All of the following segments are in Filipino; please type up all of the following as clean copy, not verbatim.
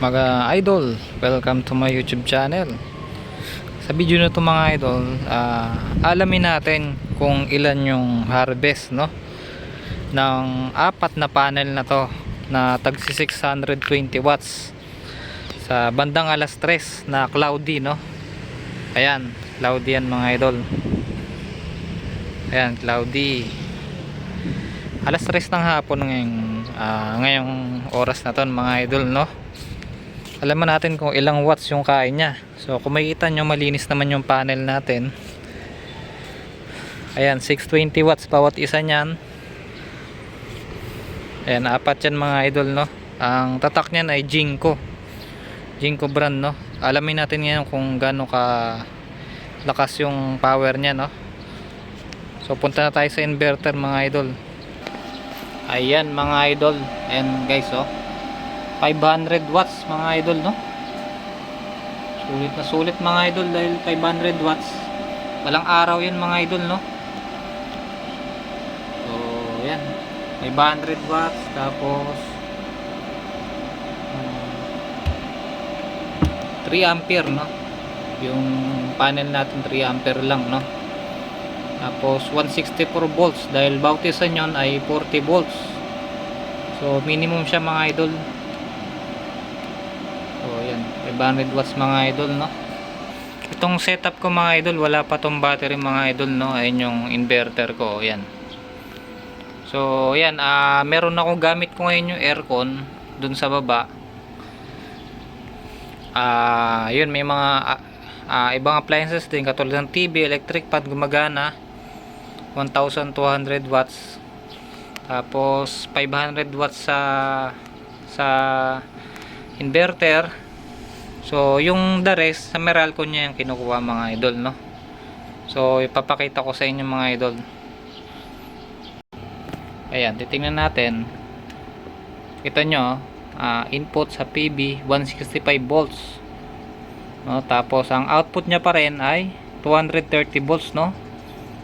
Mga idol, welcome to my YouTube channel. Sa video na to mga idol, alamin natin kung ilan yung harvest ng apat na panel na to na tagsi 620 watts sa bandang alas 3 na cloudy Ayan, cloudy yan mga idol. Ayan, cloudy. Alas 3 ng hapon ngayong oras na to mga idol Alaman natin kung ilang watts yung kain niya. So kung makikita nyo, malinis naman yung panel natin. Ayan, 620 watts bawat isa niyan. Ayan, apat yan mga idol Ang tatak niyan ay Jinko brand Alamin natin ngayon kung gaano ka lakas yung power niya So punta na tayo sa inverter mga idol. Ayan mga idol. And guys 500 watts mga idol Sulit na sulit mga idol dahil 500 watts. Walang araw yan mga idol So yan, 500 watts. Tapos 3 ampere yung panel natin, 3 ampere lang Tapos 164 volts dahil bautisan yon ay 40 volts. So minimum siya mga idol. So yan, 500 watts mga idol Itong setup ko mga idol, wala pa tong battery mga idol Ayun yung inverter ko, yan. So yan, meron akong gamit ko ngayon yung aircon dun sa baba. Yun, may mga ibang appliances din katulad ng TV, electric fan gumagana 1200 watts. Tapos 500 watts sa inverter. So yung the rest sa Meralco niya yung kinukuha mga idol So ipapakita ko sa inyo mga idol. Ayan, titingnan natin. Kita nyo input sa PB 165 volts tapos ang output niya pa rin ay 230 volts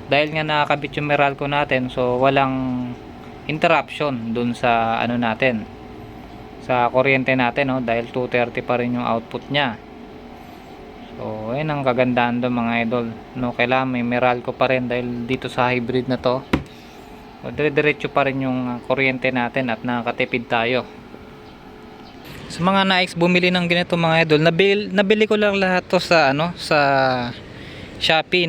dahil nga nakakabit yung Meralco natin. So walang interruption dun sa natin, sa kuryente natin dahil 230 pa rin yung output niya. So ayun ang kagandahan doon mga idol kailangan may Meralco pa rin dahil dito sa hybrid na to dire-diretso pa rin yung kuryente natin at nakakatipid tayo. Sa mga nais bumili ng ganito mga idol, nabili ko lang lahat to sa sa Shopee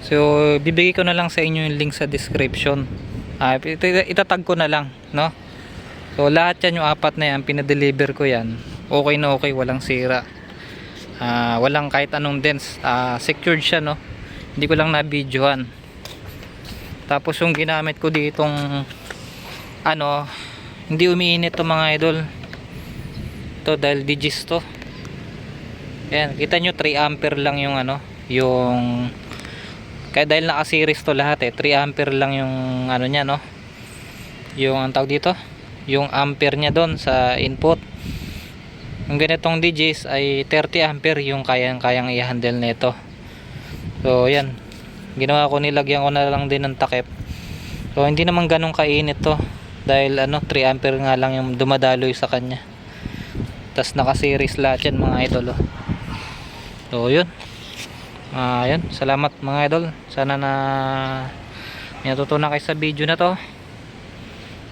So bibigay ko na lang sa inyo yung link sa description. Itatag ko na lang So lahat yan, yung apat na yan pinadeliver ko yan. Okay na okay, walang sira. Walang kahit anong dents. Secured siya Hindi ko lang na-videohan. Tapos yung ginamit ko ditong hindi umiinit to mga idol. To dahil digis to. Ayan, kita nyo 3 ampere lang yung yung kaya dahil naka-series to lahat 3 ampere lang yung niya yung ang tawag dito, yung ampere niya doon sa input. Yung ganitong digis ay 30 ampere yung kayang i-handle nito. So yan, ginawa ko, nilagyan ko na lang din ng takip. So hindi naman ganun kainit to dahil 3 ampere nga lang yung dumadaloy sa kanya. Tas naka-series lahat yan mga idol So yun, yun, salamat mga idol. Sana na may natutunan kayo sa video na to.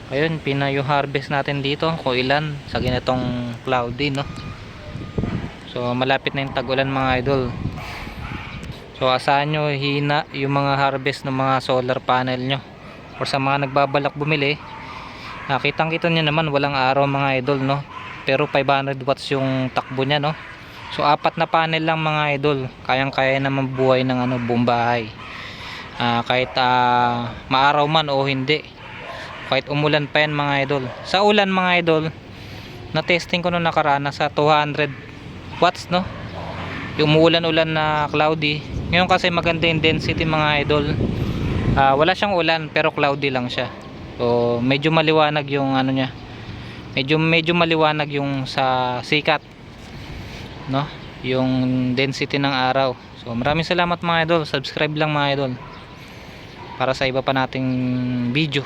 Ayun, yung harvest natin dito kung ilan sa ganitong cloudy So malapit na yung tag-ulan mga idol. So asahan nyo hina yung mga harvest ng mga solar panel nyo. Or sa mga nagbabalak bumili, kitang kita nyo naman walang araw mga idol pero 500 watts yung takbo nya So apat na panel lang mga idol, kayang kaya naman buhay ng buong bahay. Kahit maaraw man o hindi, kahit umulan pa yan mga idol. Sa ulan mga idol, na testing ko nung nakaraan sa 200 watts yung umuulan-ulan na cloudy. Ngayon kasi maganda yung density mga idol. Wala siyang ulan pero cloudy lang siya. So medyo maliwanag yung niya. Medyo maliwanag yung sa sikat yung density ng araw. So maraming salamat mga idol. Subscribe lang mga idol para sa iba pa nating video.